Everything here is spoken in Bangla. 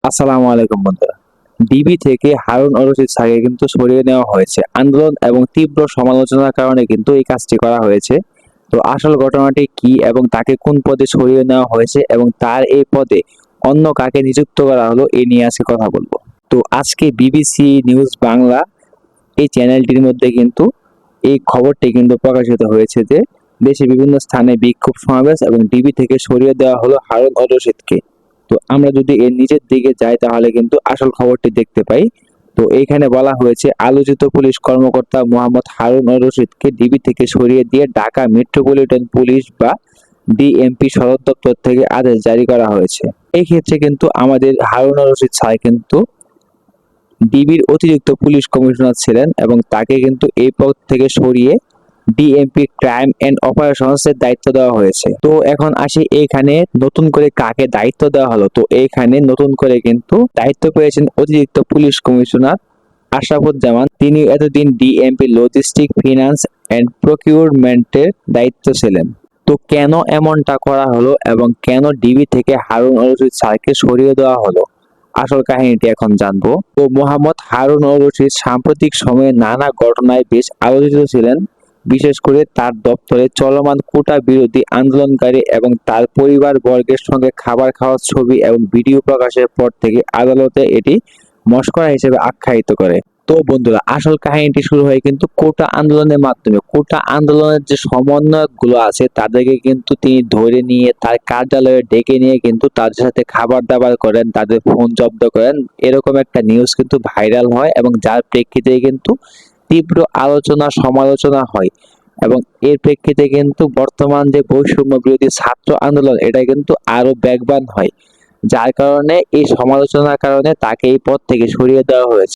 আসসালামু আলাইকুম বন্ধুরা। ডিবি থেকে হারুন অর রশিদ স্যারকে কিন্তু সরিয়ে নেওয়া হয়েছে। আন্দোলন এবং তীব্র সমালোচনার কারণে কিন্তু এই কাজটি করা হয়েছে। তো আসল ঘটনাটি কি এবং তাকে কোন পদে সরিয়ে নেওয়া হয়েছে এবং তার এই পদে অন্য কাকে নিযুক্ত করা হলো এ নিয়ে আজকে কথা বলবো। তো আজকে বিবিসি নিউজ বাংলা এই চ্যানেলটির মধ্যে কিন্তু এই খবরটি কিন্তু প্রকাশিত হয়েছে যে দেশের বিভিন্ন স্থানে বিক্ষোভ সমাবেশ এবং ডিবি থেকে সরিয়ে দেওয়া হলো হারুন অর রশিদকে। তো আমরা যদি এর নিচের দিকে যাই তাহলে কিন্তু আসল খবরটি দেখতে পাই। তো এইখানে বলা হয়েছে আলোচিত পুলিশ কর্মকর্তা মোহাম্মদ হারুন অর রশিদকে ডিবি থেকে সরিয়ে দিয়ে ঢাকা মেট্রোপলিটন পুলিশ বা ডিএমপি সদর দপ্তর থেকে আদেশ জারি করা হয়েছে। এই ক্ষেত্রে কিন্তু আমাদের হারুন অর রশিদ স্যার কিন্তু ডিবির অতিরিক্ত পুলিশ কমিশনার ছিলেন এবং তাকে কিন্তু এই পদ থেকে সরিয়ে ডিএমপি ক্রাইম এন্ড অপারেশনস এর দায়িত্ব দেওয়া হয়েছে। তো এখন আসি এইখানে নতুন করে কাকে দায়িত্ব দেওয়া হলো। তো এইখানে নতুন করে কিন্তু দায়িত্ব পেয়েছেন অতিরিক্ত পুলিশ কমিশনার আশরাফুজ্জামান। তিনি এতদিন ডিএমপি লজিস্টিক ফিনান্স এন্ড প্রকিউরমেন্টের দায়িত্ব ছিলেন। তো কেন এমনটা করা হলো এবং কেন ডিবি থেকে হারুন অর রশিদ স্যারকে সরিয়ে দেওয়া হলো আসল কাহিনীটি এখন জানবো। তো মোহাম্মদ হারুন অর রশিদ সাম্প্রতিক সময়ে নানা ঘটনায় বেশ আলোচিত ছিলেন, বিশেষ করে তার দপ্তরে চলমান কোটা বিরোধী আন্দোলনকারী এবং তার পরিবার বর্গের সঙ্গে খাবার খাওয়ার ছবি এবং ভিডিও প্রকাশের পর থেকে আদালতে এটি মশকরা হিসেবে আখ্যায়িত করে। তো বন্ধুরা, আসল কাহিনীটি শুরু হয় কিন্তু কোটা আন্দোলনের মাধ্যমে। কোটা আন্দোলনের যে সমন্বয়ক গুলো আছে তাদেরকে কিন্তু তিনি ধরে নিয়ে তার কার্যালয়ে ডেকে নিয়ে কিন্তু তাদের সাথে খাবার দাবার করেন, তাদের ফোন জব্দ করেন। এরকম একটা নিউজ কিন্তু ভাইরাল হয় এবং যার প্রেক্ষিতে কিন্তু তীব্র আলোচনা সমালোচনা হয় এবং এর প্রেক্ষিতে কিন্তু বর্তমান যে বৈষম্য বিরোধী ছাত্র আন্দোলন এটা কিন্তু আরো বেগবান হয়, যার কারণে এই সমালোচনার কারণে তাকে এই পদ থেকে সরিয়ে দেওয়া হয়েছে।